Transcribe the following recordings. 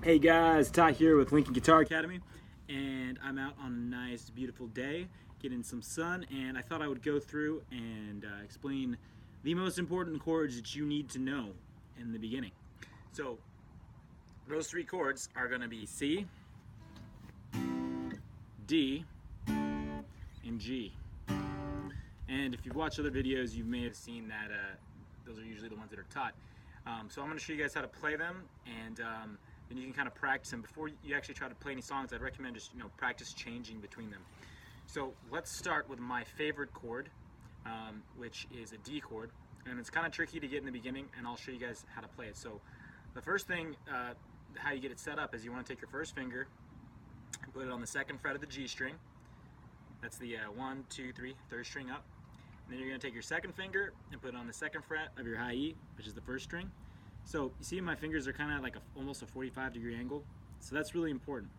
Hey guys, Ty here with Lincoln Guitar Academy, and I'm out on a nice, beautiful day, getting some sun, and I thought I would go through and explain the most important chords that you need to know in the beginning. So, those three chords are going to be C, D, and G. And if you've watched other videos, you may have seen that those are usually the ones that are taught. So I'm going to show you guys how to play them, and then you can kind of practice them. Before you actually try to play any songs, I'd recommend just practice changing between them. So let's start with my favorite chord, which is a D chord, and it's kind of tricky to get in the beginning, and I'll show you guys how to play it. So the first thing, how you get it set up is you want to take your first finger and put it on the second fret of the G string. That's the 1, 2, 3, third string up. And then you're going to take your second finger and put it on the second fret of your high E, which is the first string. So you see my fingers are kind of like almost a 45-degree angle. So that's really important.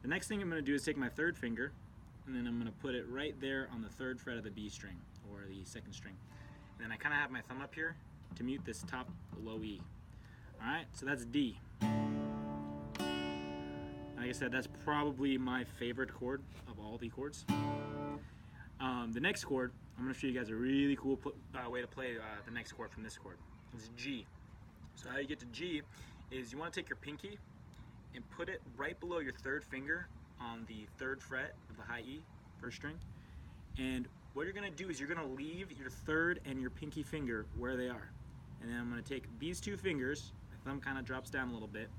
The next thing I'm going to do is take my third finger, and then I'm going to put it right there on the third fret of the B string, or the second string. And then I kind of have my thumb up here to mute this top low E. Alright, so that's D. Like I said, that's probably my favorite chord of all the chords. The next chord, I'm going to show you guys a really cool way to play the next chord from this chord. It's G. So how you get to G is you want to take your pinky and put it right below your third finger on the third fret of the high E, first string. And what you're going to do is you're going to leave your third and your pinky finger where they are. And then I'm going to take these two fingers, my thumb kind of drops down a little bit.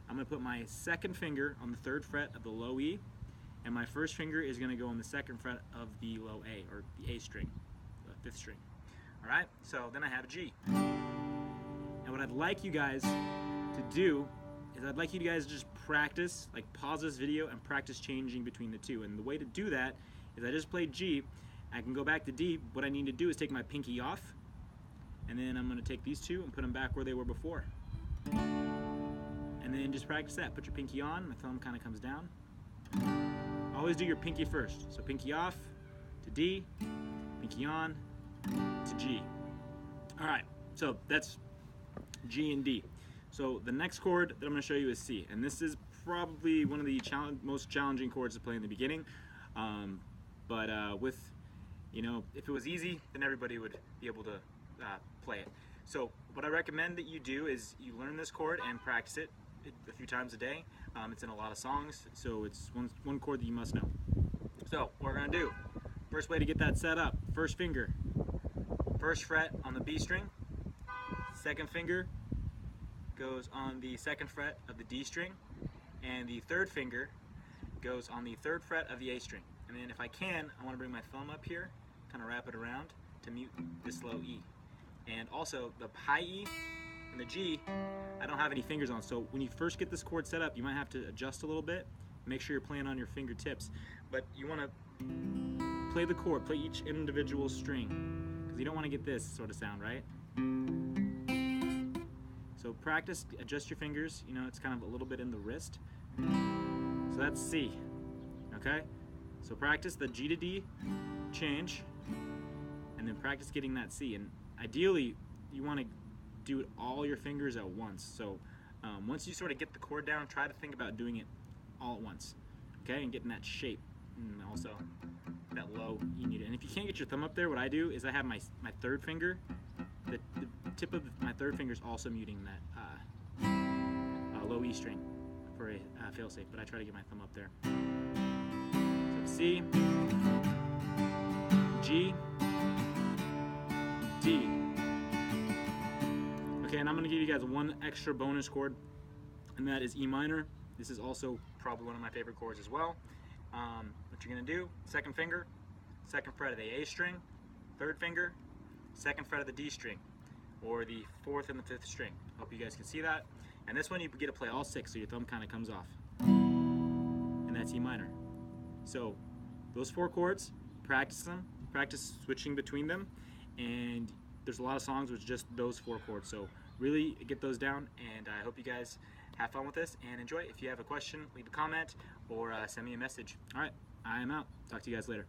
I'm going to put my second finger on the third fret of the low E, and my first finger is going to go on the second fret of the low A, or the A string, the fifth string. Alright, so then I have G. And what I'd like you guys to do is I'd like you guys to just practice, like pause this video and practice changing between the two. And the way to do that is I just played G, I can go back to D. What I need to do is take my pinky off, and then I'm going to take these two and put them back where they were before. And then just practice that. Put your pinky on, my thumb kind of comes down. Always do your pinky first. So pinky off to D, pinky on to G. Alright, so that's G and D. So the next chord that I'm going to show you is C. And this is probably one of the most challenging chords to play in the beginning. With, if it was easy, then everybody would be able to play it. So what I recommend that you do is you learn this chord and practice it a few times a day. It's in a lot of songs, so it's one chord that you must know. So what we're going to do, first way to get that set up, first finger, first fret on the B string, second finger goes on the second fret of the D string, and the third finger goes on the third fret of the A string. And then if I can, I want to bring my thumb up here, kind of wrap it around to mute this low E. And also the high E and the G, I don't have any fingers on, so when you first get this chord set up, you might have to adjust a little bit. Make sure you're playing on your fingertips, but you want to play the chord, play each individual string, because you don't want to get this sort of sound, right? So practice, adjust your fingers, it's kind of a little bit in the wrist. So that's C, okay? So practice the G to D change, and then practice getting that C. And ideally, you want to do all your fingers at once. So once you sort of get the chord down, try to think about doing it all at once, okay? And getting that shape, and also that low you need it. And if you can't get your thumb up there, what I do is I have my third finger, the tip of my third finger is also muting that low E string for a failsafe, but I try to get my thumb up there. So C, G, D. Okay, and I'm going to give you guys one extra bonus chord, and that is E minor. This is also probably one of my favorite chords as well. What you're going to do, second finger, second fret of the A string, third finger, second fret of the D string, or the fourth and the fifth string. Hope you guys can see that. And this one you get to play all six, so your thumb kind of comes off. And that's E minor. So those four chords, practice them, practice switching between them, and there's a lot of songs with just those four chords. So really get those down, and I hope you guys have fun with this and enjoy. If you have a question, leave a comment or send me a message. All right, I am out. Talk to you guys later.